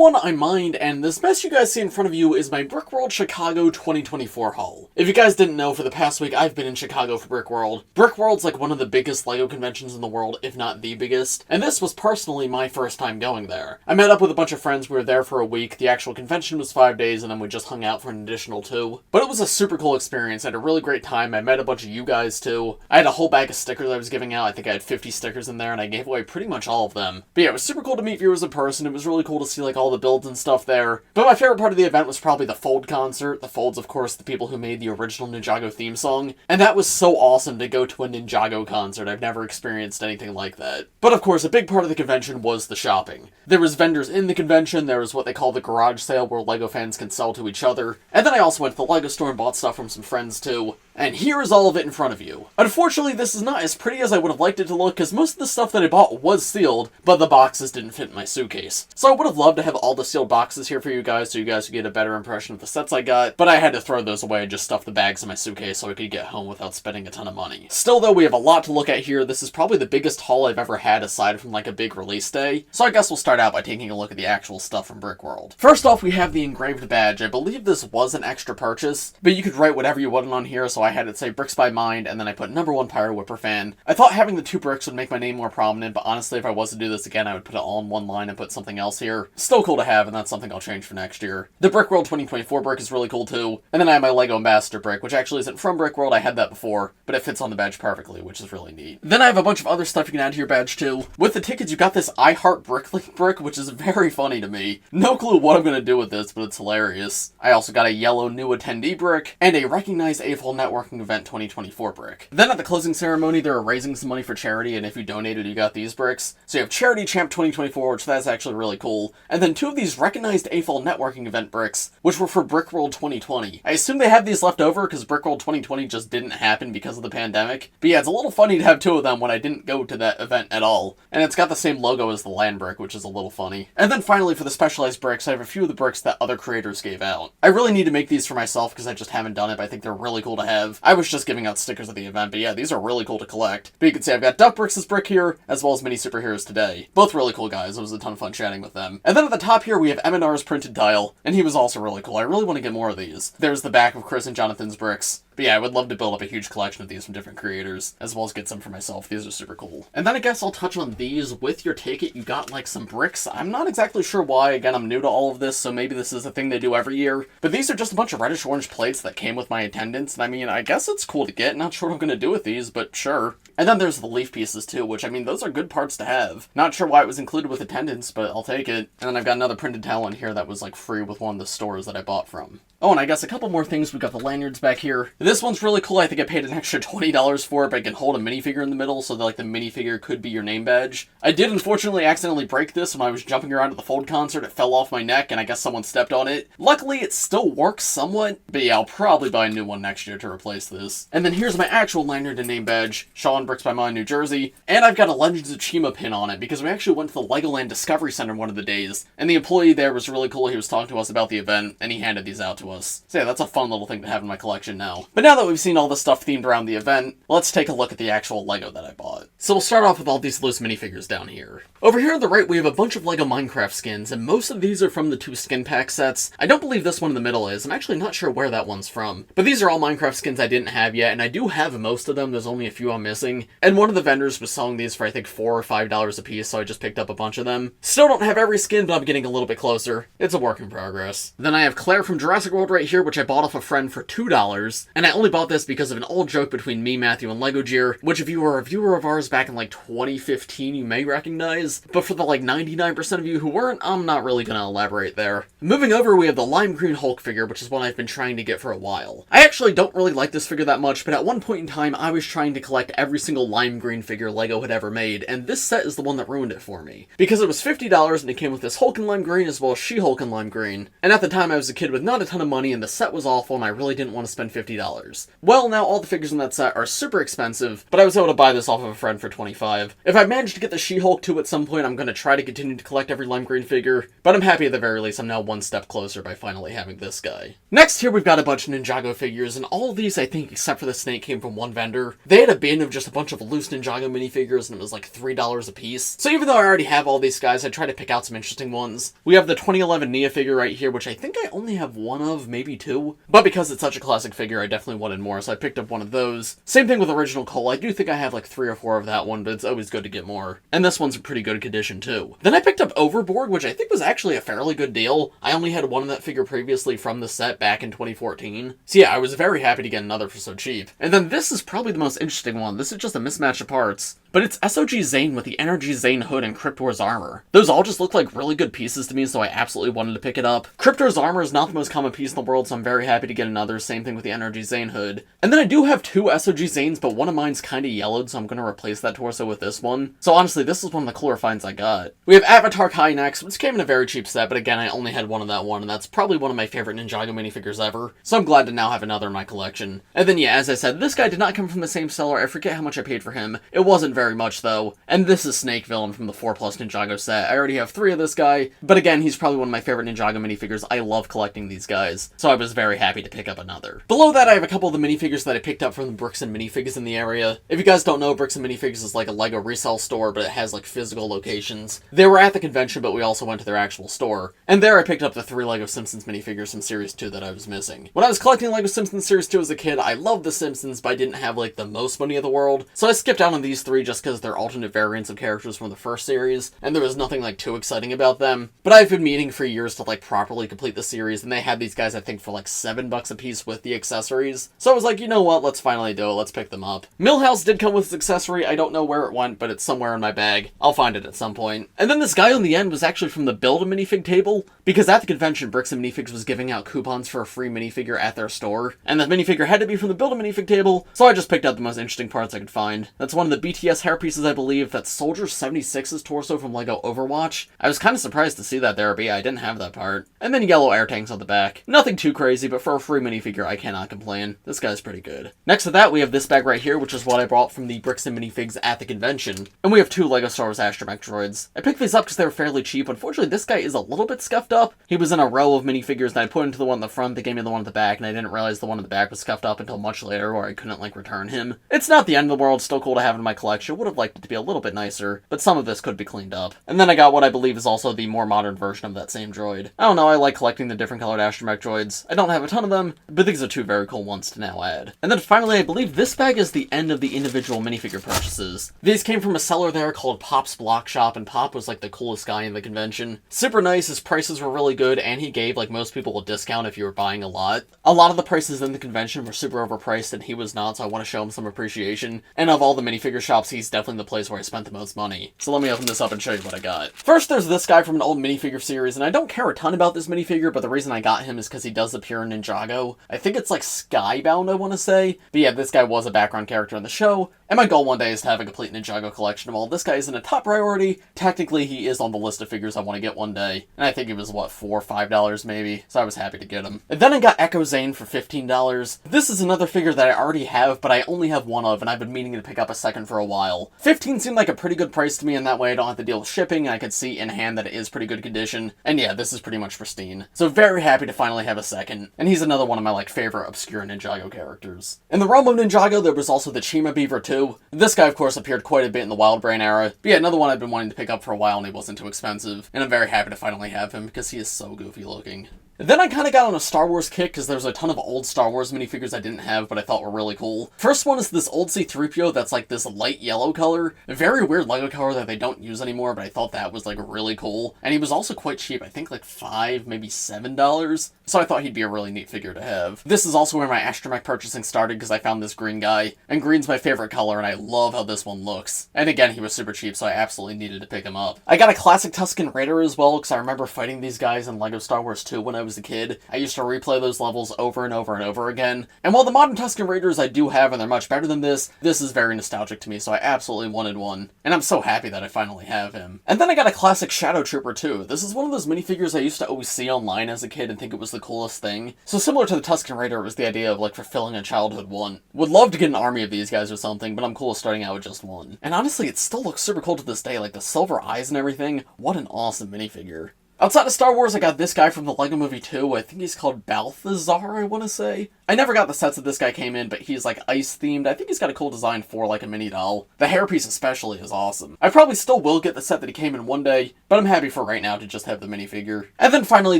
everyone, I'm Mind, and this mess you guys see in front of you is my Brickworld Chicago 2024 haul. If you guys didn't know, for the past week I've been in Chicago for Brickworld. Brickworld's like one of the biggest LEGO conventions in the world, if not the biggest, and this was personally my first time going there. I met up with a bunch of friends, we were there for a week, the actual convention was 5 days, and then we just hung out for an additional 2. But it was a super cool experience, I had a really great time, I met a bunch of you guys too. I had a whole bag of stickers I was giving out, I think I had 50 stickers in there, and I gave away pretty much all of them. But yeah, it was super cool to meet viewers in person, it was really cool to see like all the builds and stuff there. But my favorite part of the event was probably the Fold concert. The Fold's, of course, the people who made the original Ninjago theme song. And that was so awesome to go to a Ninjago concert. I've never experienced anything like that. But of course, a big part of the convention was the shopping. There was vendors in the convention, there was what they call the garage sale where LEGO fans can sell to each other. And then I also went to the LEGO store and bought stuff from some friends too. And here is all of it in front of you. Unfortunately, this is not as pretty as I would have liked it to look, because most of the stuff that I bought was sealed, but the boxes didn't fit in my suitcase. So I would have loved to have all the sealed boxes here for you guys, so you guys could get a better impression of the sets I got, but I had to throw those away and just stuff the bags in my suitcase so I could get home without spending a ton of money. Still though, we have a lot to look at here. This is probably the biggest haul I've ever had aside from like a big release day, so I guess we'll start out by taking a look at the actual stuff from Brickworld. First off, we have the engraved badge. I believe this was an extra purchase, but you could write whatever you wanted on here, so I had it say Bricks by Mind, and then I put #1 Pyro Whipper fan. I thought having the 2 bricks would make my name more prominent, but honestly, if I was to do this again, I would put it all in one line and put something else here. Still cool to have, and that's something I'll change for next year. The Brickworld 2024 brick is really cool too, and then I have my LEGO Ambassador brick, which actually isn't from Brickworld, I had that before, but it fits on the badge perfectly, which is really neat. Then I have a bunch of other stuff you can add to your badge too. With the tickets, you got this I Heart Bricklink brick, which is very funny to me. No clue what I'm gonna do with this, but it's hilarious. I also got a yellow new attendee brick, and a recognized AFOL networking event 2024 brick. Then at the closing ceremony, they were raising some money for charity, and if you donated, you got these bricks. So you have Charity Champ 2024, which that's actually really cool. And then 2 of these recognized AFOL networking event bricks, which were for Brickworld 2020. I assume they have these left over because Brickworld 2020 just didn't happen because of the pandemic. But yeah, it's a little funny to have 2 of them when I didn't go to that event at all. And it's got the same logo as the land brick, which is a little funny. And then finally, for the specialized bricks, I have a few of the bricks that other creators gave out. I really need to make these for myself because I just haven't done it, but I think they're really cool to have. I was just giving out stickers at the event, but yeah, these are really cool to collect. But you can see I've got DoodleBricks' brick here, as well as Mini Superheroes Today. Both really cool guys, it was a ton of fun chatting with them. And then at the top here, we have M&R's printed tile, and he was also really cool. I really want to get more of these. There's the back of Chris and Jonathan's bricks. But yeah, I would love to build up a huge collection of these from different creators, as well as get some for myself. These are super cool. And then I guess I'll touch on these. With your ticket, you got like some bricks. I'm not exactly sure why. Again, I'm new to all of this, so maybe this is a thing they do every year. But these are just a bunch of reddish-orange plates that came with my attendance, and I mean, I guess it's cool to get. Not sure what I'm going to do with these, but sure. And then there's the leaf pieces too, which I mean, those are good parts to have. Not sure why it was included with attendance, but I'll take it. And then I've got another printed towel in here that was like free with one of the stores that I bought from. Oh, and I guess a couple more things. We've got the lanyards back here. This one's really cool. I think I paid an extra $20 for it, but I can hold a minifigure in the middle, so that like the minifigure could be your name badge. I did unfortunately accidentally break this when I was jumping around at the Fold concert. It fell off my neck, and I guess someone stepped on it. Luckily, it still works somewhat, but yeah, I'll probably buy a new one next year to replace this. And then here's my actual lanyard and name badge, Sean Bricks by Mind, New Jersey, and I've got a Legends of Chima pin on it, because we actually went to the Legoland Discovery Center one of the days, and the employee there was really cool. He was talking to us about the event, and he handed these out to us. So yeah, that's a fun little thing to have in my collection now. But now that we've seen all the stuff themed around the event, let's take a look at the actual LEGO that I bought. So we'll start off with all these loose minifigures down here. Over here on the right, we have a bunch of LEGO Minecraft skins, and most of these are from the 2 skin pack sets. I don't believe this one in the middle is. I'm actually not sure where that one's from. But these are all Minecraft skins I didn't have yet, and I do have most of them. There's only a few I'm missing. And one of the vendors was selling these for I think $4 or $5 a piece, so I just picked up a bunch of them. Still don't have every skin, but I'm getting a little bit closer. It's a work in progress. Then I have Claire from Jurassic World right here, which I bought off a friend for $2, and I only bought this because of an old joke between me, Matthew, and LEGO Gear, which if you were a viewer of ours back in like 2015, you may recognize, but for the like 99% of you who weren't, I'm not really gonna elaborate there. Moving over, we have the lime green Hulk figure, which is one I've been trying to get for a while. I actually don't really like this figure that much, but at one point in time, I was trying to collect every single lime green figure LEGO had ever made, and this set is the one that ruined it for me. Because it was $50, and it came with this Hulk in lime green as well as She-Hulk in lime green, and at the time I was a kid with not a ton of money, and the set was awful, and I really didn't want to spend $50. Well, now all the figures in that set are super expensive, but I was able to buy this off of a friend for $25. If I manage to get the She-Hulk too at some point, I'm going to try to continue to collect every lime green figure, but I'm happy at the very least I'm now one step closer by finally having this guy. Next here we've got a bunch of Ninjago figures, and all of these I think except for the snake came from one vendor. They had a bin of just a a bunch of loose Ninjago minifigures, and it was like $3 a piece. So even though I already have all these guys, I try to pick out some interesting ones. We have the 2011 Nia figure right here, which I think I only have one of, maybe two. But because it's such a classic figure, I definitely wanted more, so I picked up one of those. Same thing with original Cole. I do think I have like 3 or 4 of that one, but it's always good to get more. And this one's a pretty good condition too. Then I picked up Overboard, which I think was actually a fairly good deal. I only had one of that figure previously from the set back in 2014. So yeah, I was very happy to get another for so cheap. And then this is probably the most interesting one. This is just a mismatch of parts. But it's SOG Zane with the Energy Zane hood and Cryptor's armor. Those all just look like really good pieces to me, so I absolutely wanted to pick it up. Cryptor's armor is not the most common piece in the world, so I'm very happy to get another. Same thing with the Energy Zane hood. And then I do have 2 SOG Zanes, but one of mine's kinda yellowed, so I'm gonna replace that torso with this one. So honestly, this is one of the cooler finds I got. We have Avatar Kai next, which came in a very cheap set, but again, I only had one of that one, and that's probably one of my favorite Ninjago minifigures ever. So I'm glad to now have another in my collection. And then yeah, as I said, this guy did not come from the same seller. I forget how much I paid for him. It wasn't very much though. And this is Snake Villain from the 4+ Ninjago set. I already have 3 of this guy, but again, he's probably one of my favorite Ninjago minifigures. I love collecting these guys, so I was very happy to pick up another. Below that, I have a couple of the minifigures that I picked up from the Bricks and Minifigs in the area. If you guys don't know, Bricks and Minifigs is like a LEGO resale store, but it has like physical locations. They were at the convention, but we also went to their actual store. And there I picked up the 3 LEGO Simpsons minifigures from Series 2 that I was missing. When I was collecting LEGO Simpsons Series 2 as a kid, I loved the Simpsons, but I didn't have like the most money in the world, so I skipped out on these 3 just because they're alternate variants of characters from the first series, and there was nothing like too exciting about them. But I've been meaning for years to like properly complete the series, and they had these guys I think for like $7 a piece with the accessories. So I was like, you know what, let's finally do it, let's pick them up. Millhouse did come with its accessory. I don't know where it went, but it's somewhere in my bag. I'll find it at some point. And then this guy on the end was actually from the Build-A-Minifig table, because at the convention, Bricks and Minifigs was giving out coupons for a free minifigure at their store, and the minifigure had to be from the Build-A-Minifig table, so I just picked out the most interesting parts I could find. That's one of the BTS hair pieces, I believe. That's Soldier 76's torso from LEGO Overwatch. I was kind of surprised to see that there, but yeah, I didn't have that part. And then yellow air tanks on the back. Nothing too crazy, but for a free minifigure, I cannot complain. This guy's pretty good. Next to that, we have this bag right here, which is what I brought from the Bricks and Minifigs at the convention. And we have 2 LEGO Star Wars Astromech droids. I picked these up because they were fairly cheap. Unfortunately, this guy is a little bit scuffed up. He was in a row of minifigures, and I put into the one in the front, they gave me the one in the back, and I didn't realize the one in the back was scuffed up until much later, where I couldn't, like, return him. It's not the end of the world, still cool to have in my collection. Would have liked it to be a little bit nicer, but some of this could be cleaned up. And then I got what I believe is also the more modern version of that same droid. I don't know, I like collecting the different colored Astromech droids. I don't have a ton of them, but these are 2 very cool ones to now add. And then finally, I believe this bag is the end of the individual minifigure purchases. These came from a seller there called Pop's Block Shop, and Pop was like the coolest guy in the convention. Super nice, his prices were really good, and he gave like most people a discount if you were buying a lot. A lot of the prices in the convention were super overpriced, and he was not, so I want to show him some appreciation. And of all the minifigure shops, he's definitely the place where I spent the most money. So let me open this up and show you what I got. First, there's this guy from an old minifigure series, and I don't care a ton about this minifigure, but the reason I got him is because he does appear in Ninjago. I think it's like Skybound, I want to say. But yeah, this guy was a background character in the show, and my goal one day is to have a complete Ninjago collection of all. This guy isn't a top priority. Technically, he is on the list of figures I want to get one day, and I think he was, what, $4 or $5 maybe, so I was happy to get him. And then I got Echo Zane for $15. This is another figure that I already have, but I only have one of, and I've been meaning to pick up a second for a while. 15 seemed like a pretty good price to me, and that way I don't have to deal with shipping, and I could see in hand that it is pretty good condition. And yeah, this is pretty much pristine. So very happy to finally have a second, and he's another one of my like favorite obscure Ninjago characters. In the realm of Ninjago, there was also the Chima Beaver too. This guy, of course, appeared quite a bit in the Wild Brain era, but yeah, another one I've been wanting to pick up for a while, and he wasn't too expensive, and I'm very happy to finally have him, because he is so goofy looking. Then I kind of got on a Star Wars kick because there's a ton of old Star Wars minifigures I didn't have but I thought were really cool. First one is this old C-3PO that's like this light yellow color. A very weird LEGO color that they don't use anymore, but I thought that was like really cool. And he was also quite cheap, I think like $5, maybe $7. So I thought he'd be a really neat figure to have. This is also where my Astromech purchasing started because I found this green guy. And green's my favorite color and I love how this one looks. And again, he was super cheap so I absolutely needed to pick him up. I got a classic Tusken Raider as well because I remember fighting these guys in LEGO Star Wars 2 when I was a kid. I used to replay those levels over and over and over again. And while the modern Tusken Raiders I do have and they're much better than this is very nostalgic to me, so I absolutely wanted one. And I'm so happy that I finally have him. And then I got a classic Shadow Trooper too. This is one of those minifigures I used to always see online as a kid and think it was the coolest thing. So similar to the Tusken Raider, it was the idea of like fulfilling a childhood want. Would love to get an army of these guys or something, but I'm cool with starting out with just one. And honestly, it still looks super cool to this day, like the silver eyes and everything. What an awesome minifigure. Outside of Star Wars, I got this guy from the LEGO Movie 2. I think he's called Balthazar, I want to say. I never got the sets that this guy came in, but he's like ice themed. I think he's got a cool design for like a mini doll. The hairpiece especially is awesome. I probably still will get the set that he came in one day, but I'm happy for right now to just have the minifigure. And then finally,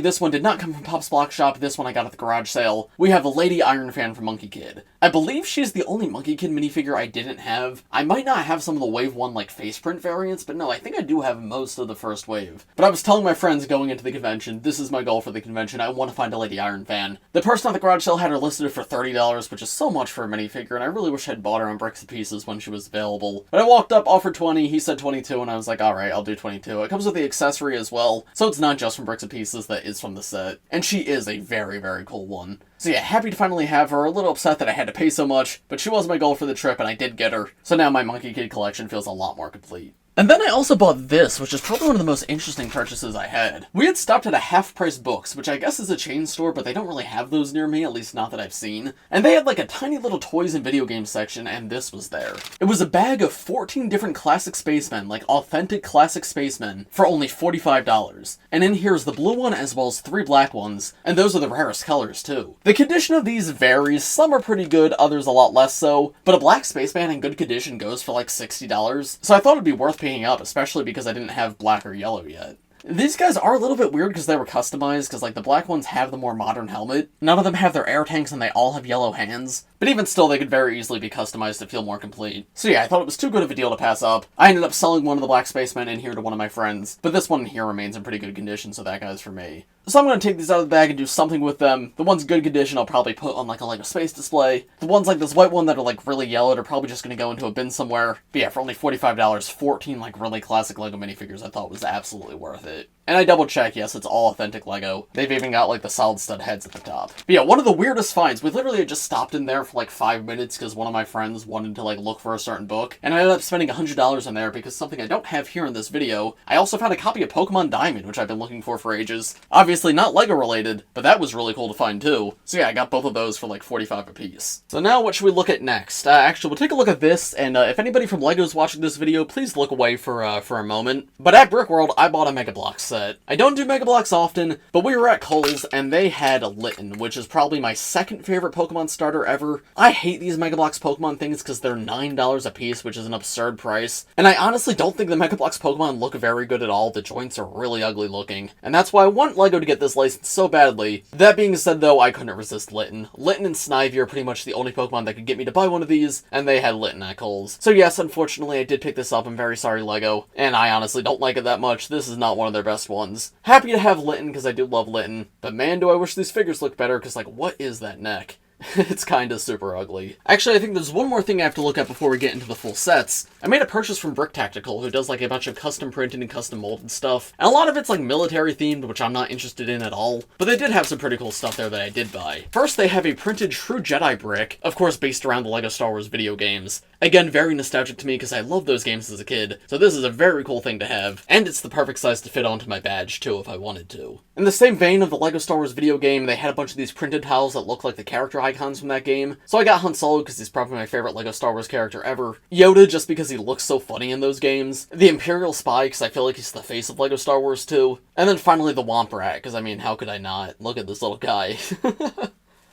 this one did not come from Pop's Block Shop. This one I got at the garage sale. We have a Lady Iron Fan from Monkey Kid. I believe she's the only Monkey Kid minifigure I didn't have. I might not have some of the Wave 1 like face print variants, but no, I think I do have most of the first wave. But I was telling my friends going into the convention, this is my goal for the convention. I want to find a Lady Iron Fan. The person at the garage sale had her listed for $30, which is so much for a minifigure, and I really wish I'd bought her on Bricks and Pieces when she was available. But I walked up, offered 20, he said 22, and I was like, alright, I'll do 22. It comes with the accessory as well, so it's not just from Bricks and Pieces, that is from the set. And she is a very, very cool one. So yeah, happy to finally have her, a little upset that I had to pay so much, but she was my goal for the trip and I did get her. So now my Monkey Kid collection feels a lot more complete. And then I also bought this, which is probably one of the most interesting purchases I had. We had stopped at a half-price books, which I guess is a chain store, but they don't really have those near me, at least not that I've seen. And they had like a tiny little toys and video games section, and this was there. It was a bag of 14 different classic spacemen, like authentic classic spacemen, for only $45. And in here is the blue one as well as 3 black ones, and those are the rarest colors too. The condition of these varies, some are pretty good, others a lot less so, but a black spaceman in good condition goes for like $60, so I thought it'd be worth picking up, especially because I didn't have black or yellow yet. These guys are a little bit weird because they were customized, because like the black ones have the more modern helmet. None of them have their air tanks and they all have yellow hands. But even still, they could very easily be customized to feel more complete. So yeah, I thought it was too good of a deal to pass up. I ended up selling one of the black spacemen in here to one of my friends, but this one in here remains in pretty good condition, so that guy's for me. So I'm going to take these out of the bag and do something with them. The ones in good condition I'll probably put on like a LEGO space display. The ones like this white one that are like really yellowed are probably just going to go into a bin somewhere. But yeah, for only $45, 14 like really classic LEGO minifigures I thought was absolutely worth it. And I double checked, yes, it's all authentic LEGO. They've even got like the solid stud heads at the top. But yeah, one of the weirdest finds, we literally had just stopped in there for like 5 minutes because one of my friends wanted to like look for a certain book. And I ended up spending $100 in there because something I don't have here in this video, I also found a copy of Pokemon Diamond, which I've been looking for ages. Obviously not LEGO related, but that was really cool to find too. So yeah, I got both of those for like $45 a piece. So now what should we look at next? Actually, we'll take a look at this, and if anybody from LEGO's watching this video, please look away for a moment. But at Brickworld, I bought a Mega Bloks set. I don't do Mega Bloks often, but we were at Kohl's, and they had a Litten, which is probably my second favorite Pokemon starter ever. I hate these Mega Bloks Pokemon things because they're $9 a piece, which is an absurd price. And I honestly don't think the Mega Bloks Pokemon look very good at all. The joints are really ugly looking. And that's why I want LEGO to get this license so badly. That being said though, I couldn't resist Litten. Litten and Snivy are pretty much the only Pokemon that could get me to buy one of these, and they had Litten at Kohl's. So yes, unfortunately I did pick this up. I'm very sorry, LEGO. And I honestly don't like it that much. This is not one of their best ones. Happy to have Litten because I do love Litten. But man, do I wish these figures looked better, because like, what is that neck? It's kinda super ugly. Actually, I think there's one more thing I have to look at before we get into the full sets. I made a purchase from Brick Tactical, who does like a bunch of custom printed and custom molded stuff. And a lot of it's like military themed, which I'm not interested in at all. But they did have some pretty cool stuff there that I did buy. First, they have a printed True Jedi brick, of course based around the LEGO Star Wars video games. Again, very nostalgic to me because I loved those games as a kid, so this is a very cool thing to have, and it's the perfect size to fit onto my badge too if I wanted to. In the same vein of the LEGO Star Wars video game, they had a bunch of these printed tiles that look like the character icons from that game. So I got Han Solo because he's probably my favorite LEGO Star Wars character ever. Yoda just because he looks so funny in those games. The Imperial Spy because I feel like he's the face of LEGO Star Wars too. And then finally the Womp Rat because I mean, how could I not? Look at this little guy.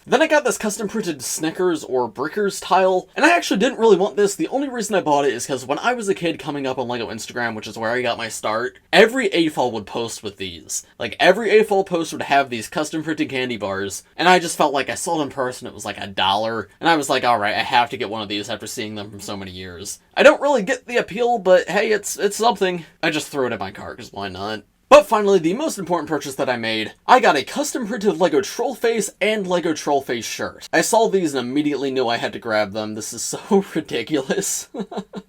Then I got this custom printed Snickers or Brickers tile, and I actually didn't really want this. The only reason I bought it is because when I was a kid coming up on LEGO Instagram, which is where I got my start, every AFOL would post with these. Like, every AFOL post would have these custom printed candy bars, and I just felt like I saw it in person, it was like $1, and I was like, alright, I have to get one of these after seeing them from so many years. I don't really get the appeal, but hey, it's something. I just threw it in my cart, because why not? But finally, the most important purchase that I made, I got a custom printed LEGO Trollface and LEGO Trollface shirt. I saw these and immediately knew I had to grab them. This is so ridiculous.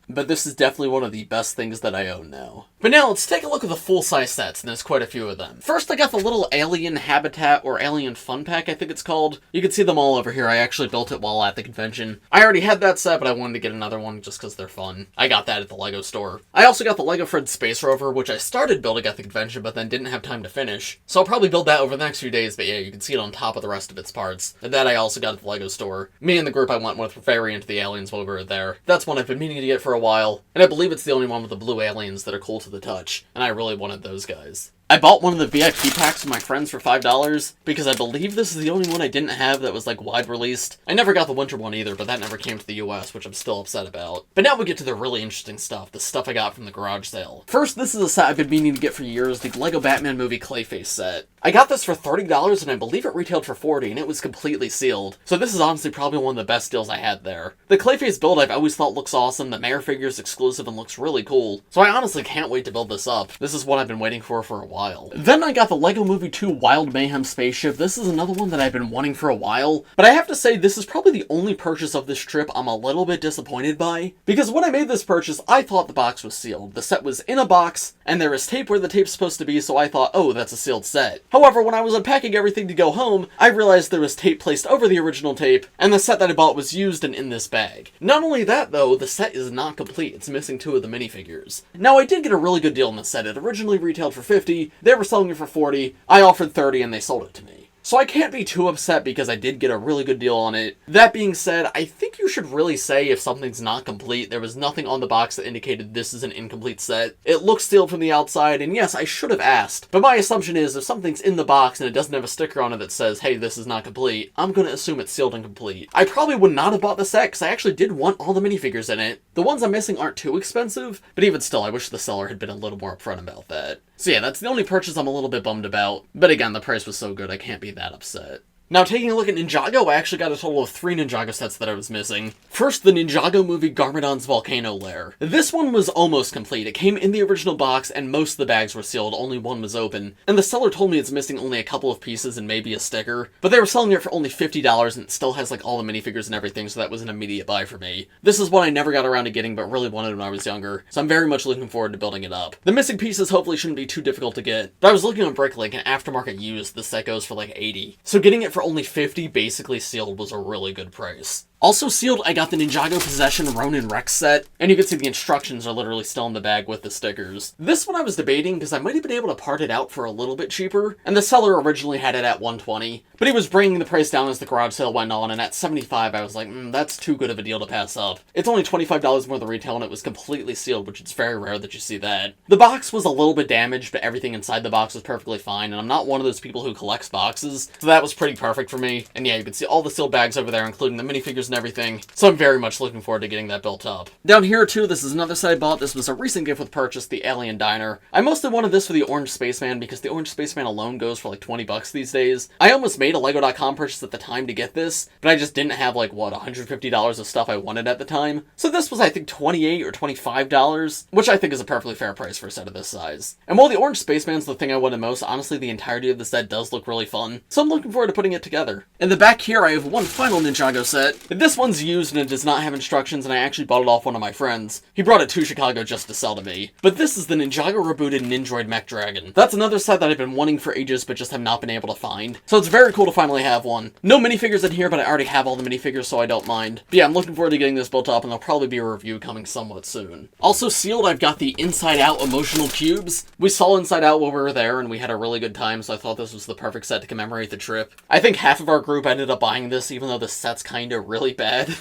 But this is definitely one of the best things that I own now. But now let's take a look at the full-size sets, and there's quite a few of them. First, I got the little Alien Habitat, or Alien Fun Pack, I think it's called. You can see them all over here. I actually built it while at the convention. I already had that set, but I wanted to get another one just because they're fun. I got that at the LEGO store. I also got the LEGO Fred Space Rover, which I started building at the convention, but then didn't have time to finish. So I'll probably build that over the next few days, but yeah, you can see it on top of the rest of its parts. And that I also got at the LEGO store. Me and the group I went with were very into the aliens while we were there. That's one I've been meaning to get for a while, and I believe it's the only one with the blue aliens that are cool to the touch, and I really wanted those guys. I bought one of the VIP packs with my friends for $5 because I believe this is the only one I didn't have that was like wide released. I never got the winter one either, but that never came to the US, which I'm still upset about. But now we get to the really interesting stuff, the stuff I got from the garage sale. First, this is a set I've been meaning to get for years, the LEGO Batman movie Clayface set. I got this for $30 and I believe it retailed for $40 and it was completely sealed. So this is honestly probably one of the best deals I had there. The Clayface build I've always thought looks awesome, the Mayor figure is exclusive and looks really cool. So I honestly can't wait to build this up. This is what I've been waiting for a while. Then I got the LEGO Movie 2 Wild Mayhem spaceship. This is another one that I've been wanting for a while, but I have to say this is probably the only purchase of this trip I'm a little bit disappointed by, because when I made this purchase, I thought the box was sealed. The set was in a box, and there is tape where the tape's supposed to be, so I thought, oh, that's a sealed set. However, when I was unpacking everything to go home, I realized there was tape placed over the original tape, and the set that I bought was used and in this bag. Not only that, though, the set is not complete. It's missing 2 of the minifigures. Now, I did get a really good deal on the set. It originally retailed for $50, they were selling it for $40, I offered $30 and they sold it to me. So I can't be too upset because I did get a really good deal on it. That being said, I think you should really say if something's not complete. There was nothing on the box that indicated this is an incomplete set. It looks sealed from the outside, and yes, I should have asked. But my assumption is if something's in the box and it doesn't have a sticker on it that says, hey, this is not complete, I'm going to assume it's sealed and complete. I probably would not have bought the set because I actually did want all the minifigures in it. The ones I'm missing aren't too expensive, but even still, I wish the seller had been a little more upfront about that. So yeah, that's the only purchase I'm a little bit bummed about, but again, the price was so good I can't be that upset. Now, taking a look at Ninjago, I actually got a total of 3 Ninjago sets that I was missing. First, the Ninjago movie Garmadon's Volcano Lair. This one was almost complete. It came in the original box, and most of the bags were sealed, only one was open. And the seller told me it's missing only a couple of pieces and maybe a sticker, but they were selling it for only $50, and it still has like all the minifigures and everything, so that was an immediate buy for me. This is one I never got around to getting, but really wanted when I was younger, so I'm very much looking forward to building it up. The missing pieces hopefully shouldn't be too difficult to get, but I was looking on Bricklink, and aftermarket used, the set goes for like $80. So getting it for only $50, basically sealed, was a really good price. Also sealed, I got the Ninjago Possession Ronin R.E.X set, and you can see the instructions are literally still in the bag with the stickers. This one I was debating because I might have been able to part it out for a little bit cheaper, and the seller originally had it at $120, but he was bringing the price down as the garage sale went on, and at $75 I was like, that's too good of a deal to pass up. It's only $25 more than retail, and it was completely sealed, which is very rare that you see that. The box was a little bit damaged, but everything inside the box was perfectly fine, and I'm not one of those people who collects boxes, so that was pretty perfect for me. And yeah, you can see all the sealed bags over there, including the minifigures and everything, so I'm very much looking forward to getting that built up. Down here too, this is another set I bought. This was a recent gift with purchase, the Alien Diner. I mostly wanted this for the Orange Spaceman because the Orange Spaceman alone goes for like 20 bucks these days. I almost made a LEGO.com purchase at the time to get this, but I just didn't have like, what, $150 of stuff I wanted at the time. So this was, I think, $28 or $25, which I think is a perfectly fair price for a set of this size. And while the Orange Spaceman's the thing I wanted most, honestly, the entirety of the set does look really fun, so I'm looking forward to putting it together. In the back here, I have one final Ninjago set. This one's used and it does not have instructions, and I actually bought it off one of my friends. He brought it to Chicago just to sell to me. But this is the Ninjago rebooted Nindroid Mechdragon. That's another set that I've been wanting for ages, but just have not been able to find. So it's very cool to finally have one. No minifigures in here, but I already have all the minifigures, so I don't mind. But yeah, I'm looking forward to getting this built up, and there'll probably be a review coming somewhat soon. Also sealed, I've got the Inside Out emotional cubes. We saw Inside Out while we were there, and we had a really good time, so I thought this was the perfect set to commemorate the trip. I think half of our group ended up buying this, even though the set's kinda really bad.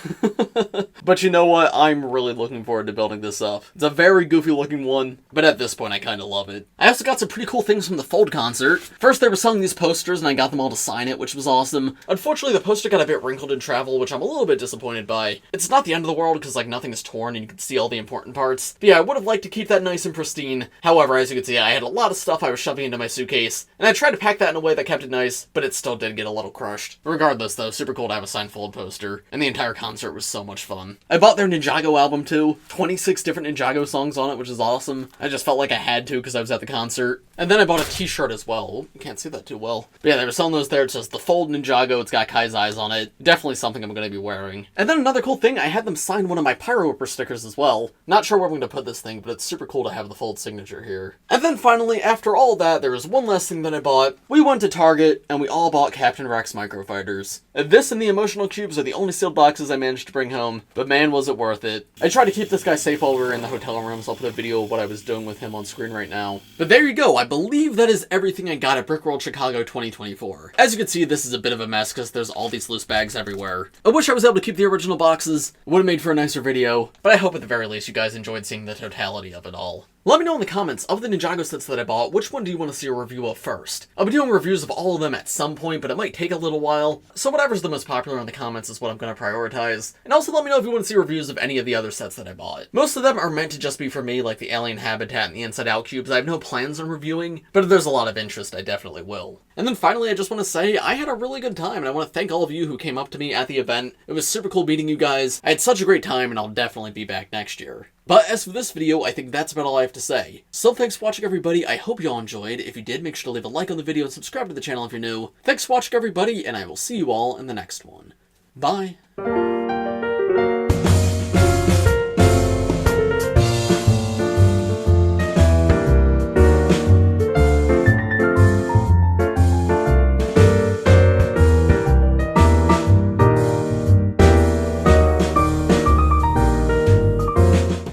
But you know what? I'm really looking forward to building this up. It's a very goofy looking one, but at this point I kinda love it. I also got some pretty cool things from the Fold concert. First, they were selling these posters, and I got them all to sign it, which was awesome. Unfortunately, the poster got a bit wrinkled in travel, which I'm a little bit disappointed by. It's not the end of the world, because like nothing is torn and you can see all the important parts. But yeah, I would have liked to keep that nice and pristine. However, as you can see, I had a lot of stuff I was shoving into my suitcase, and I tried to pack that in a way that kept it nice, but it still did get a little crushed. Regardless though, super cool to have a signed Fold poster, and the entire concert was so much fun. I bought their Ninjago album too, 26 different Ninjago songs on it, which is awesome. I just felt like I had to because I was at the concert. And then I bought a t-shirt as well. Oh, you can't see that too well. But yeah, they were selling those there. It says the Fold Ninjago. It's got Kai's eyes on it. Definitely something I'm going to be wearing. And then another cool thing, I had them sign one of my Pyro stickers as well. Not sure where I'm going to put this thing, but it's super cool to have the Fold signature here. And then finally, after all that, there was one last thing that I bought. We went to Target, and we all bought Captain Rex Microfighters. This and the emotional cubes are the only sealed boxes I managed to bring home, but man, was it worth it. I tried to keep this guy safe while we were in the hotel room, so I'll put a video of what I was doing with him on screen right now. But there you go, I believe that is everything I got at Brickworld Chicago 2024. As you can see, this is a bit of a mess because there's all these loose bags everywhere. I wish I was able to keep the original boxes. It would have made for a nicer video, but I hope at the very least you guys enjoyed seeing the totality of it all. Let me know in the comments, of the Ninjago sets that I bought, which one do you want to see a review of first? I'll be doing reviews of all of them at some point, but it might take a little while, so whatever's the most popular in the comments is what I'm going to prioritize. And also let me know if you want to see reviews of any of the other sets that I bought. Most of them are meant to just be for me, like the Alien Habitat and the Inside Out cubes. I have no plans on reviewing, but if there's a lot of interest, I definitely will. And then finally, I just want to say, I had a really good time, and I want to thank all of you who came up to me at the event. It was super cool meeting you guys. I had such a great time, and I'll definitely be back next year. But as for this video, I think that's about all I have to say. So thanks for watching, everybody. I hope you all enjoyed. If you did, make sure to leave a like on the video and subscribe to the channel if you're new. Thanks for watching, everybody, and I will see you all in the next one. Bye.